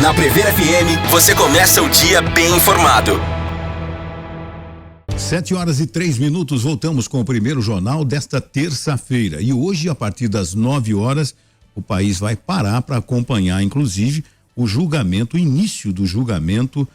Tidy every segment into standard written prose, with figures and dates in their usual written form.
Na Prever FM, você começa o dia bem informado. 7h03, voltamos com o primeiro jornal desta terça-feira. E hoje, a partir das 9h, o país vai parar para acompanhar, inclusive, o início do julgamento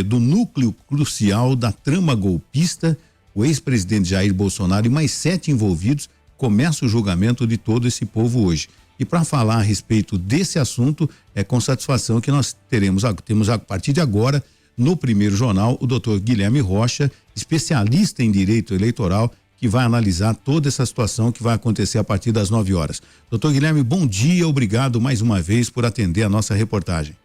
do núcleo crucial da trama golpista. O ex-presidente Jair Bolsonaro e mais 7 envolvidos. Começa o julgamento de todo esse povo hoje. E para falar a respeito desse assunto, é com satisfação que nós temos a partir de agora, no primeiro jornal, o doutor Guilherme Rocha, especialista em direito eleitoral, que vai analisar toda essa situação que vai acontecer a partir das 9h. Doutor Guilherme, bom dia, obrigado mais uma vez por atender a nossa reportagem.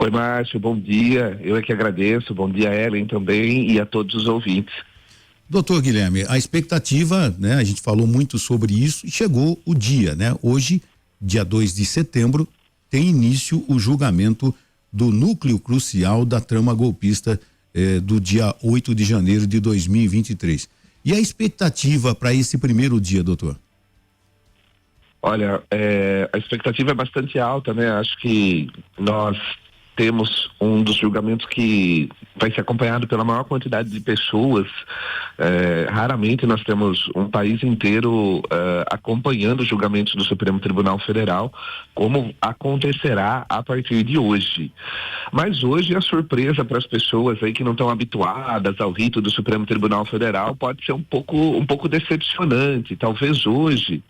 Oi, Márcio, bom dia, eu é que agradeço, bom dia, Ellen também e a todos os ouvintes. Doutor Guilherme, a expectativa, né? A gente falou muito sobre isso e chegou o dia, né? Hoje, dia 2 de setembro, tem início o julgamento do núcleo crucial da trama golpista do dia 8 de janeiro de 2023. E a expectativa para esse primeiro dia, doutor? Olha, a expectativa é bastante alta, né? Acho que nós temos um dos julgamentos que vai ser acompanhado pela maior quantidade de pessoas. Raramente nós temos um país inteiro acompanhando os julgamentos do Supremo Tribunal Federal, como acontecerá a partir de hoje. Mas hoje a surpresa para as pessoas aí que não estão habituadas ao rito do Supremo Tribunal Federal pode ser um pouco decepcionante. Talvez hoje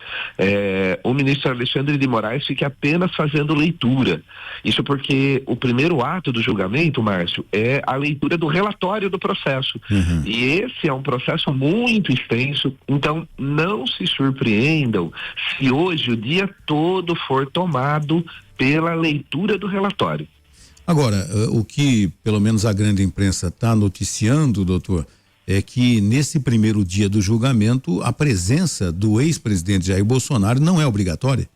o ministro Alexandre de Moraes fique apenas fazendo leitura. Isso porque o primeiro ato do julgamento, Márcio, é a leitura do relatório do processo. Uhum. E esse é um processo muito extenso, então não se surpreendam se hoje o dia todo for tomado pela leitura do relatório. Agora, o que pelo menos a grande imprensa está noticiando, doutor, é que nesse primeiro dia do julgamento a presença do ex-presidente Jair Bolsonaro não é obrigatória?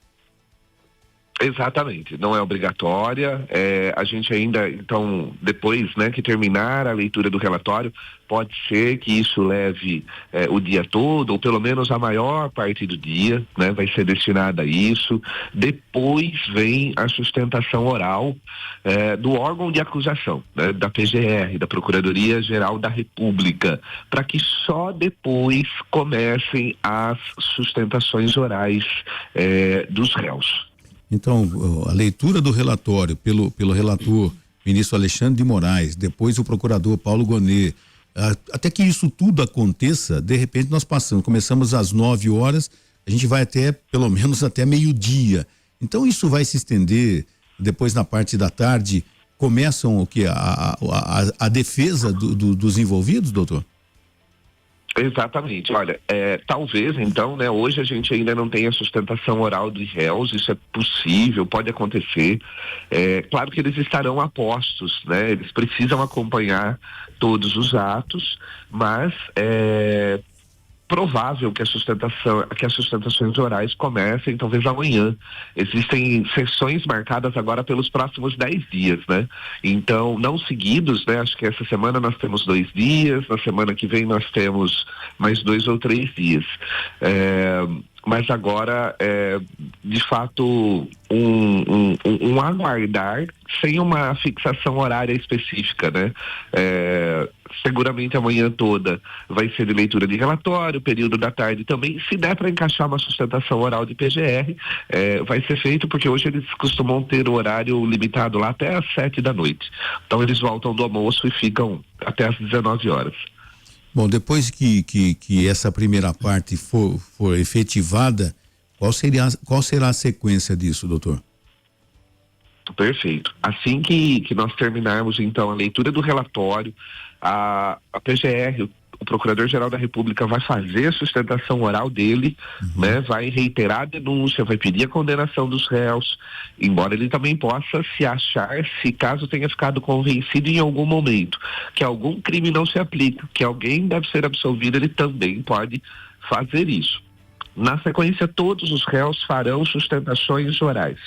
Exatamente, não é obrigatória. A gente ainda, então, depois, né, que terminar a leitura do relatório, pode ser que isso leve o dia todo, ou pelo menos a maior parte do dia, né, vai ser destinada a isso. Depois vem a sustentação oral do órgão de acusação, né, da PGR, da Procuradoria-Geral da República, para que só depois comecem as sustentações orais dos réus. Então, a leitura do relatório pelo relator, ministro Alexandre de Moraes, depois o procurador Paulo Gonet, até que isso tudo aconteça, de repente nós começamos às 9h, a gente vai até, pelo menos até meio-dia. Então isso vai se estender, depois na parte da tarde, começam o que? A defesa dos envolvidos, doutor? Exatamente, olha, talvez então, né, hoje a gente ainda não tem a sustentação oral dos réus, isso é possível, pode acontecer, claro que eles estarão a postos, né, eles precisam acompanhar todos os atos, mas provável que as sustentações orais comecem talvez amanhã. Existem sessões marcadas agora pelos próximos 10 dias, né? Então, não seguidos, né? Acho que essa semana nós temos 2 dias, na semana que vem nós temos mais 2 ou 3 dias. Mas agora, de fato, um aguardar sem uma fixação horária específica, né? Seguramente amanhã toda vai ser de leitura de relatório, período da tarde também. Se der para encaixar uma sustentação oral de PGR, vai ser feito, porque hoje eles costumam ter o horário limitado lá até às 7 da noite. Então eles voltam do almoço e ficam até às 19h. Bom, depois que essa primeira parte for efetivada, qual será a sequência disso, doutor? Perfeito. Assim que nós terminarmos, então, a leitura do relatório, a PGR, o Procurador-Geral da República, vai fazer a sustentação oral dele, né? Vai reiterar a denúncia, vai pedir a condenação dos réus, embora ele também possa se achar, se caso tenha ficado convencido em algum momento que algum crime não se aplica, que alguém deve ser absolvido, ele também pode fazer isso. Na sequência, todos os réus farão sustentações orais.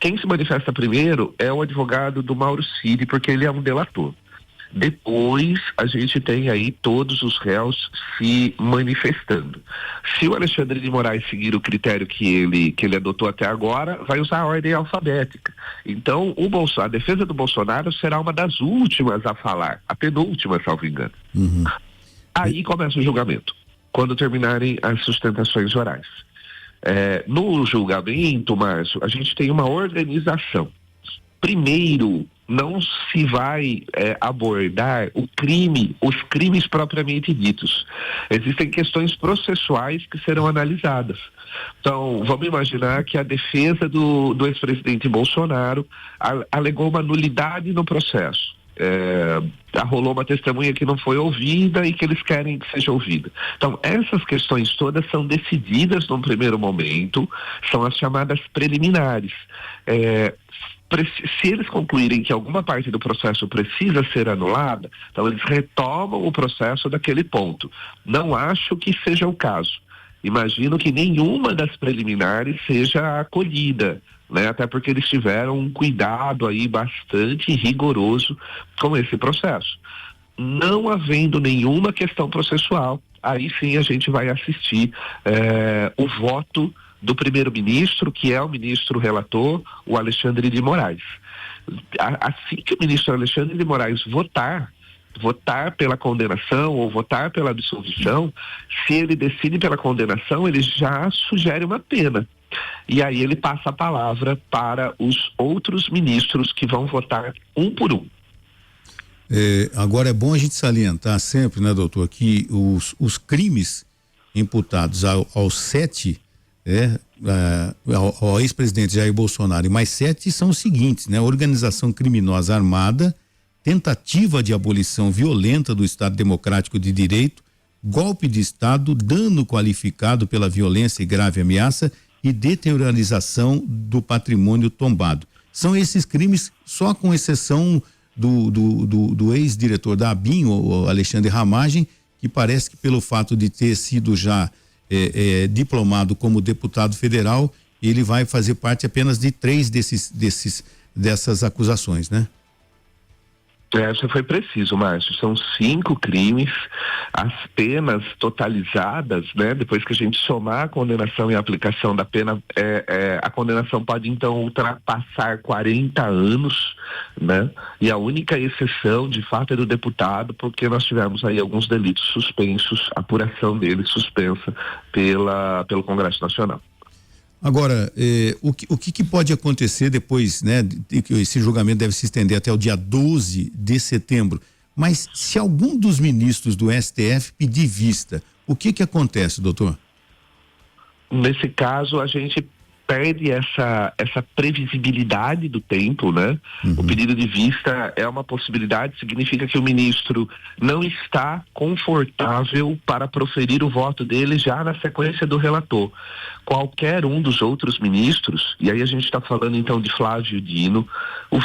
Quem se manifesta primeiro é o advogado do Mauro Cid, porque ele é um delator. Depois a gente tem aí todos os réus se manifestando. Se o Alexandre de Moraes seguir o critério que ele adotou até agora, vai usar a ordem alfabética. Então a defesa do Bolsonaro será uma das últimas a falar, a penúltima, salvo engano. Aí começa o julgamento, quando terminarem as sustentações orais. No julgamento, Márcio, a gente tem uma organização. Primeiro, não se vai abordar os crimes propriamente ditos. Existem questões processuais que serão analisadas. Então, vamos imaginar que a defesa do ex-presidente Bolsonaro alegou uma nulidade no processo. Rolou uma testemunha que não foi ouvida e que eles querem que seja ouvida. Então, essas questões todas são decididas num primeiro momento, são as chamadas preliminares. Se eles concluírem que alguma parte do processo precisa ser anulada, então eles retomam o processo daquele ponto. Não acho que seja o caso. Imagino que nenhuma das preliminares seja acolhida, né? Até porque eles tiveram um cuidado aí bastante rigoroso com esse processo. Não havendo nenhuma questão processual, aí sim a gente vai assistir o voto do primeiro-ministro, que é o ministro relator, o Alexandre de Moraes. Assim que o ministro Alexandre de Moraes votar pela condenação ou votar pela absolvição, se ele decide pela condenação, ele já sugere uma pena. E aí ele passa a palavra para os outros ministros que vão votar um por um. Agora é bom a gente salientar sempre, né, doutor, que os crimes imputados aos 7 ao ex-presidente Jair Bolsonaro e mais 7 são os seguintes, né? Organização criminosa armada, tentativa de abolição violenta do Estado Democrático de Direito, golpe de Estado, dano qualificado pela violência e grave ameaça e deteriorização do patrimônio tombado. São esses crimes, só com exceção do ex-diretor da ABIN, o Alexandre Ramagem, que parece que pelo fato de ter sido já diplomado como deputado federal, ele vai fazer parte apenas de 3 dessas acusações, né? Você foi preciso, Márcio. São 5 crimes, as penas totalizadas, né? Depois que a gente somar a condenação e a aplicação da pena, a condenação pode então ultrapassar 40 anos, né? E a única exceção, de fato, é do deputado, porque nós tivemos aí alguns delitos suspensos, a apuração deles suspensa pelo Congresso Nacional. Agora, o que pode acontecer depois, né? Esse julgamento deve se estender até o dia 12 de setembro. Mas se algum dos ministros do STF pedir vista, o que acontece, doutor? Nesse caso, a gente perde essa previsibilidade do tempo, né? O pedido de vista é uma possibilidade, significa que o ministro não está confortável para proferir o voto dele já na sequência do relator. Qualquer um dos outros ministros, e aí a gente está falando então de Flávio Dino, o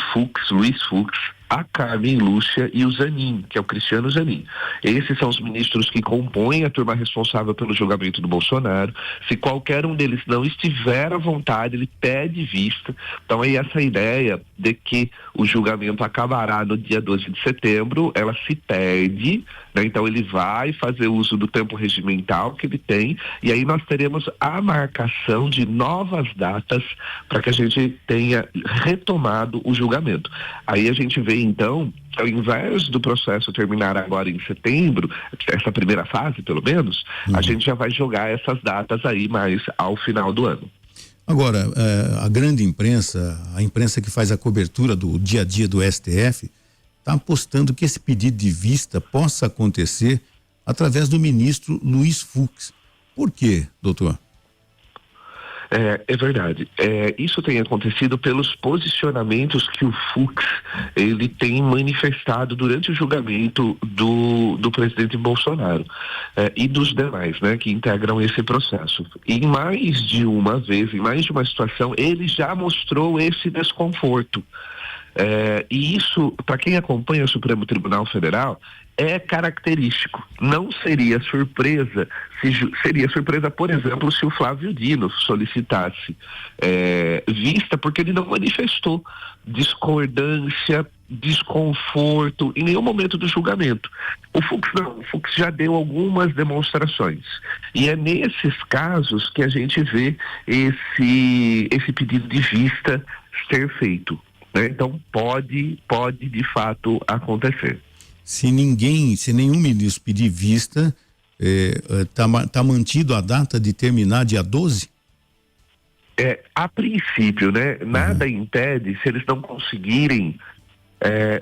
Luiz Fux, a Carmen Lúcia e o Zanin, que é o Cristiano Zanin. Esses são os ministros que compõem a turma responsável pelo julgamento do Bolsonaro. Se qualquer um deles não estiver à vontade, ele pede vista. Então aí essa ideia de que o julgamento acabará no dia 12 de setembro, ela se perde, né? Então ele vai fazer uso do tempo regimental que ele tem, e aí nós teremos a marcação de novas datas para que a gente tenha retomado o julgamento. Aí a gente vê então, ao invés do processo terminar agora em setembro, essa primeira fase pelo menos, a gente já vai jogar essas datas aí mais ao final do ano. Agora, a grande imprensa, a imprensa que faz a cobertura do dia a dia do STF, está apostando que esse pedido de vista possa acontecer através do ministro Luiz Fux. Por quê, doutor? É verdade. Isso tem acontecido pelos posicionamentos que o Fux ele tem manifestado durante o julgamento do presidente Bolsonaro e dos demais, né, que integram esse processo. Em mais de uma vez, em mais de uma situação, ele já mostrou esse desconforto. E isso, para quem acompanha o Supremo Tribunal Federal, é característico. Não seria surpresa, seria surpresa, por exemplo, se o Flávio Dino solicitasse vista, porque ele não manifestou discordância, desconforto em nenhum momento do julgamento. O Fux não, o Fux já deu algumas demonstrações. E é nesses casos que a gente vê esse pedido de vista ser feito, né? Então pode de fato acontecer. Se nenhum ministro pedir vista, tá mantido a data de terminar dia 12? A princípio, né? Nada impede, se eles não conseguirem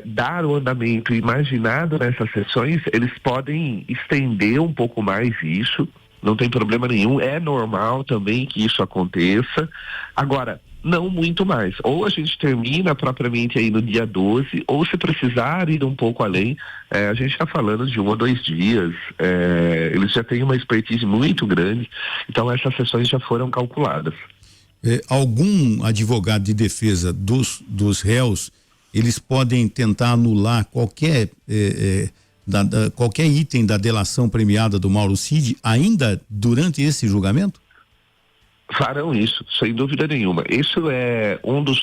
dar o andamento imaginado nessas sessões, eles podem estender um pouco mais isso, não tem problema nenhum, é normal também que isso aconteça. Agora, não muito mais. Ou a gente termina propriamente aí no dia 12, ou se precisar ir um pouco além, a gente está falando de 1 ou 2 dias, eles já têm uma expertise muito grande, então essas sessões já foram calculadas. Algum advogado de defesa dos réus, eles podem tentar anular qualquer item da delação premiada do Mauro Cid ainda durante esse julgamento? Farão isso, sem dúvida nenhuma. Isso é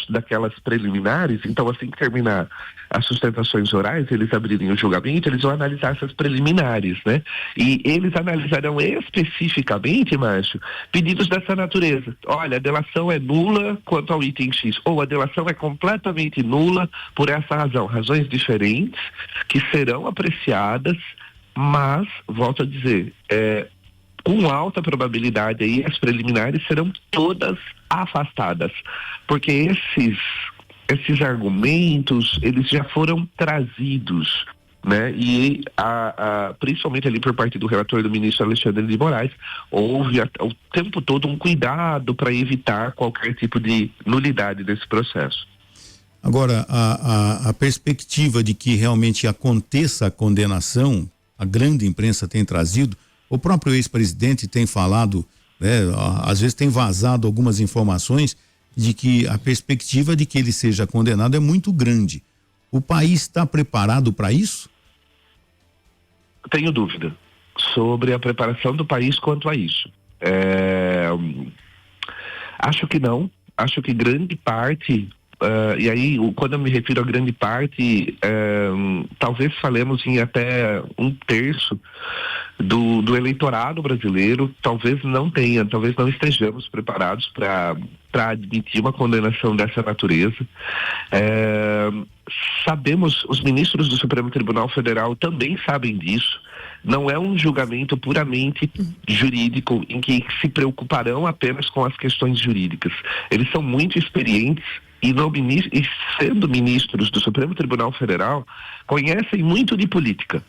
daquelas preliminares, então assim que terminar as sustentações orais, eles abrirem o julgamento, eles vão analisar essas preliminares, né? E eles analisarão especificamente, Márcio, pedidos dessa natureza. Olha, a delação é nula quanto ao item X, ou a delação é completamente nula por essa razão. Razões diferentes que serão apreciadas, mas, volto a dizer, com alta probabilidade aí as preliminares serão todas afastadas, porque esses argumentos, eles já foram trazidos, né? E principalmente ali por parte do relator, do ministro Alexandre de Moraes, houve o tempo todo um cuidado para evitar qualquer tipo de nulidade desse processo. Agora, a perspectiva de que realmente aconteça a condenação, a grande imprensa tem trazido. O próprio ex-presidente tem falado, né, às vezes tem vazado algumas informações de que a perspectiva de que ele seja condenado é muito grande. O país está preparado para isso? Tenho dúvida sobre a preparação do país quanto a isso. Acho que não. Acho que grande parte, e aí quando eu me refiro a grande parte, talvez falemos em até 1/3 do eleitorado brasileiro, talvez não estejamos preparados para admitir uma condenação dessa natureza. Sabemos, os ministros do Supremo Tribunal Federal também sabem disso. Não é um julgamento puramente jurídico em que se preocuparão apenas com as questões jurídicas. Eles são muito experientes e sendo ministros do Supremo Tribunal Federal, conhecem muito de política.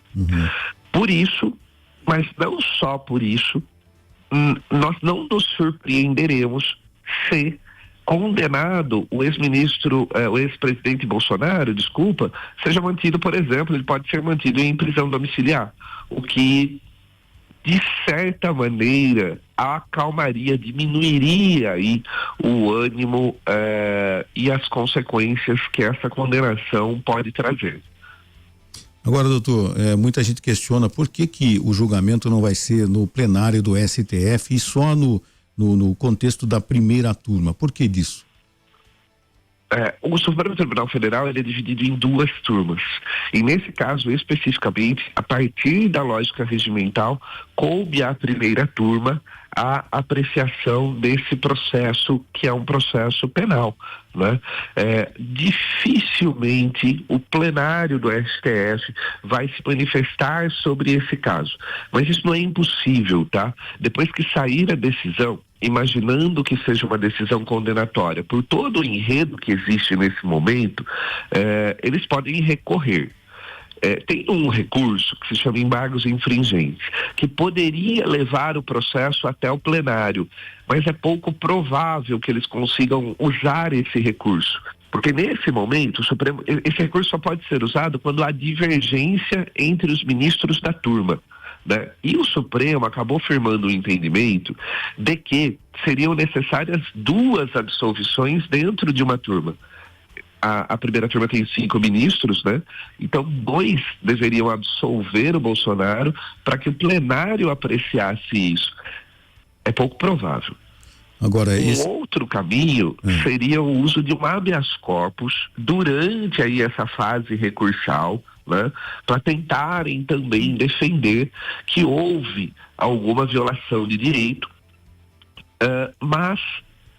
Por isso, mas não só por isso, nós não nos surpreenderemos se condenado o ex-presidente Bolsonaro, seja mantido, por exemplo, ele pode ser mantido em prisão domiciliar, o que de certa maneira acalmaria, diminuiria aí o ânimo e as consequências que essa condenação pode trazer. Agora, doutor, muita gente questiona por que o julgamento não vai ser no plenário do STF e só no contexto da primeira turma. Por que disso? O Supremo Tribunal Federal ele é dividido em 2 turmas. E nesse caso, especificamente, a partir da lógica regimental, coube à primeira turma a apreciação desse processo, que é um processo penal, né? Dificilmente o plenário do STF vai se manifestar sobre esse caso. Mas isso não é impossível, tá? Depois que sair a decisão, imaginando que seja uma decisão condenatória, por todo o enredo que existe nesse momento, eles podem recorrer. Tem um recurso que se chama embargos infringentes, que poderia levar o processo até o plenário, mas é pouco provável que eles consigam usar esse recurso. Porque nesse momento, esse recurso só pode ser usado quando há divergência entre os ministros da turma, né? E o Supremo acabou firmando o entendimento de que seriam necessárias 2 absolvições dentro de uma turma. a primeira turma tem 5 ministros, né? Então 2 deveriam absolver o Bolsonaro para que o plenário apreciasse isso. É pouco provável. Agora, Outro caminho seria o uso de um habeas corpus durante aí essa fase recursal, né, para tentarem também defender que houve alguma violação de direito, mas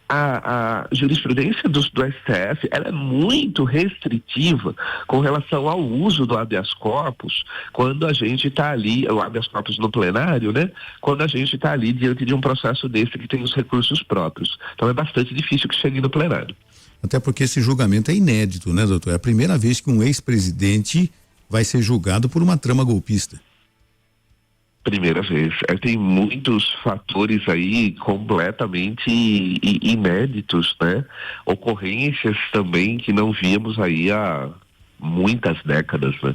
a jurisprudência do STF, ela é muito restritiva com relação ao uso do habeas corpus quando a gente está ali, o habeas corpus no plenário, né? Quando a gente está ali diante de um processo desse que tem os recursos próprios. Então é bastante difícil que chegue no plenário. Até porque esse julgamento é inédito, né, doutor? É a primeira vez que um ex-presidente vai ser julgado por uma trama golpista. Primeira vez. Tem muitos fatores aí completamente inéditos, né? Ocorrências também que não víamos aí há muitas décadas, né?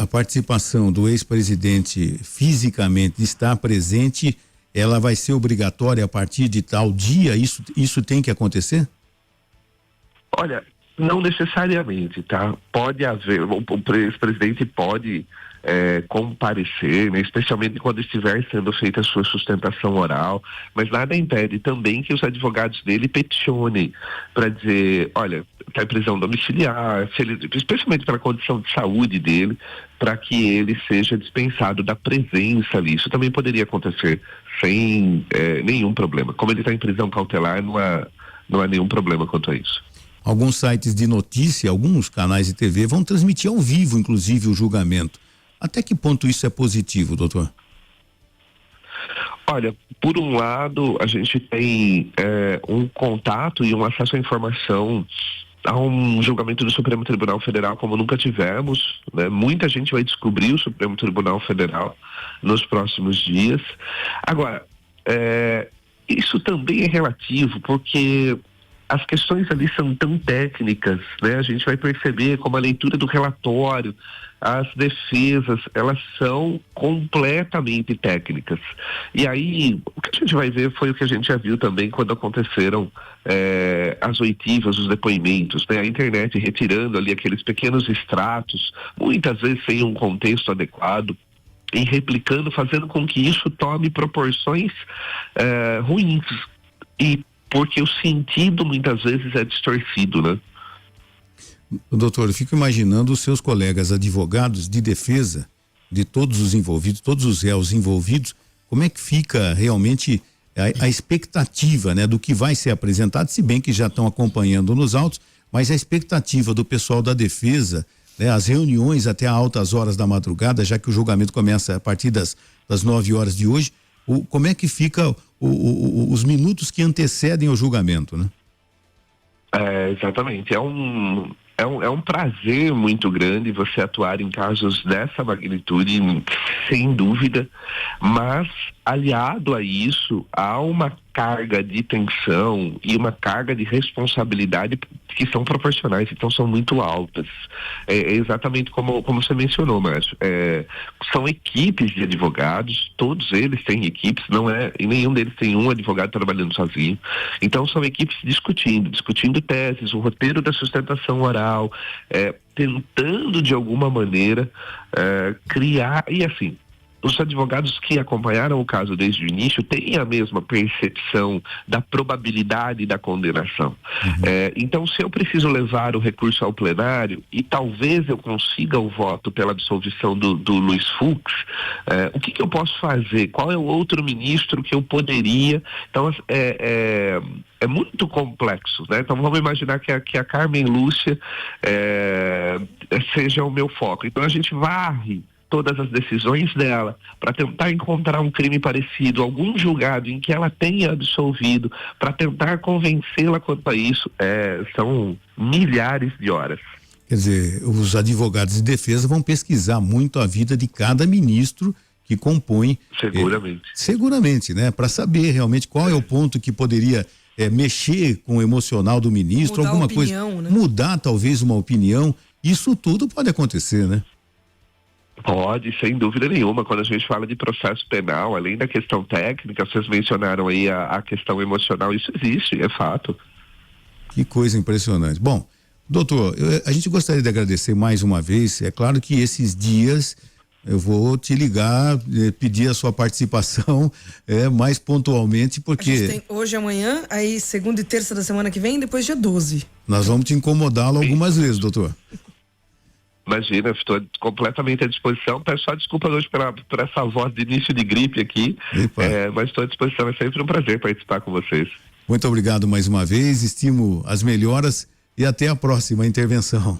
A participação do ex-presidente fisicamente estar presente, ela vai ser obrigatória a partir de tal dia? Isso tem que acontecer? Olha, não necessariamente, tá? Pode haver, o ex-presidente pode comparecer, né, especialmente quando estiver sendo feita a sua sustentação oral, mas nada impede também que os advogados dele peticionem para dizer, olha, está em prisão domiciliar, especialmente pela condição de saúde dele, para que ele seja dispensado da presença ali. Isso também poderia acontecer sem nenhum problema. Como ele está em prisão cautelar, não há nenhum problema quanto a isso. Alguns sites de notícia, alguns canais de TV vão transmitir ao vivo, inclusive, o julgamento. Até que ponto isso é positivo, doutor? Olha, por um lado, a gente tem um contato e um acesso à informação a um julgamento do Supremo Tribunal Federal como nunca tivemos, né? Muita gente vai descobrir o Supremo Tribunal Federal nos próximos dias. Agora, isso também é relativo, porque as questões ali são tão técnicas, né? A gente vai perceber como a leitura do relatório, as defesas, elas são completamente técnicas. E aí, o que a gente vai ver foi o que a gente já viu também quando aconteceram as oitivas, os depoimentos, né? A internet retirando ali aqueles pequenos extratos, muitas vezes sem um contexto adequado, e replicando, fazendo com que isso tome proporções ruins. E porque o sentido muitas vezes é distorcido, né? Doutor, eu fico imaginando os seus colegas advogados de defesa de todos os envolvidos, todos os réus envolvidos, como é que fica realmente a expectativa, né, do que vai ser apresentado, se bem que já estão acompanhando nos autos, mas a expectativa do pessoal da defesa, né, as reuniões até altas horas da madrugada, já que o julgamento começa a partir das 9 horas de hoje, como é que fica os minutos que antecedem o julgamento, né? Exatamente. É um prazer muito grande você atuar em casos dessa magnitude, sem dúvida, mas aliado a isso, há uma carga de tensão e uma carga de responsabilidade que são proporcionais, então são muito altas. É exatamente como você mencionou, Márcio. São equipes de advogados, todos eles têm equipes, e nenhum deles tem um advogado trabalhando sozinho. Então são equipes discutindo teses, o roteiro da sustentação oral, tentando de alguma maneira criar, e assim, os advogados que acompanharam o caso desde o início têm a mesma percepção da probabilidade da condenação. Então, se eu preciso levar o recurso ao plenário e talvez eu consiga o voto pela absolvição do Luiz Fux, o que eu posso fazer? Qual é o outro ministro que eu poderia? Então, é muito complexo, né? Então vamos imaginar que a Carmen Lúcia seja o meu foco. Então a gente varre todas as decisões dela para tentar encontrar um crime parecido, algum julgado em que ela tenha absolvido, para tentar convencê-la quanto a isso. São milhares de horas. Quer dizer, os advogados de defesa vão pesquisar muito a vida de cada ministro que compõe. Seguramente, né? Para saber realmente qual é o ponto que poderia mexer com o emocional do ministro, mudar alguma opinião, coisa, né? Mudar talvez uma opinião. Isso tudo pode acontecer, né? Pode, sem dúvida nenhuma. Quando a gente fala de processo penal, além da questão técnica, vocês mencionaram aí a questão emocional, isso existe, é fato. Que coisa impressionante. Bom, Doutor, a gente gostaria de agradecer mais uma vez. É claro que esses dias eu vou te ligar, pedir a sua participação mais pontualmente, porque... A gente tem hoje e amanhã, aí segunda e terça da semana que vem, depois dia 12. Nós vamos te incomodá-lo algumas vezes, doutor. Imagina, estou completamente à disposição. Peço só desculpa hoje por essa voz de início de gripe aqui, mas estou à disposição. É sempre um prazer participar com vocês. Muito obrigado mais uma vez, estimo as melhoras e até a próxima intervenção.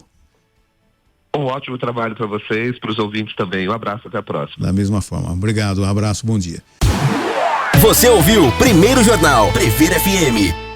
Um ótimo trabalho para vocês, para os ouvintes também. Um abraço, até a próxima. Da mesma forma. Obrigado, um abraço, bom dia. Você ouviu Primeiro Jornal Previr FM.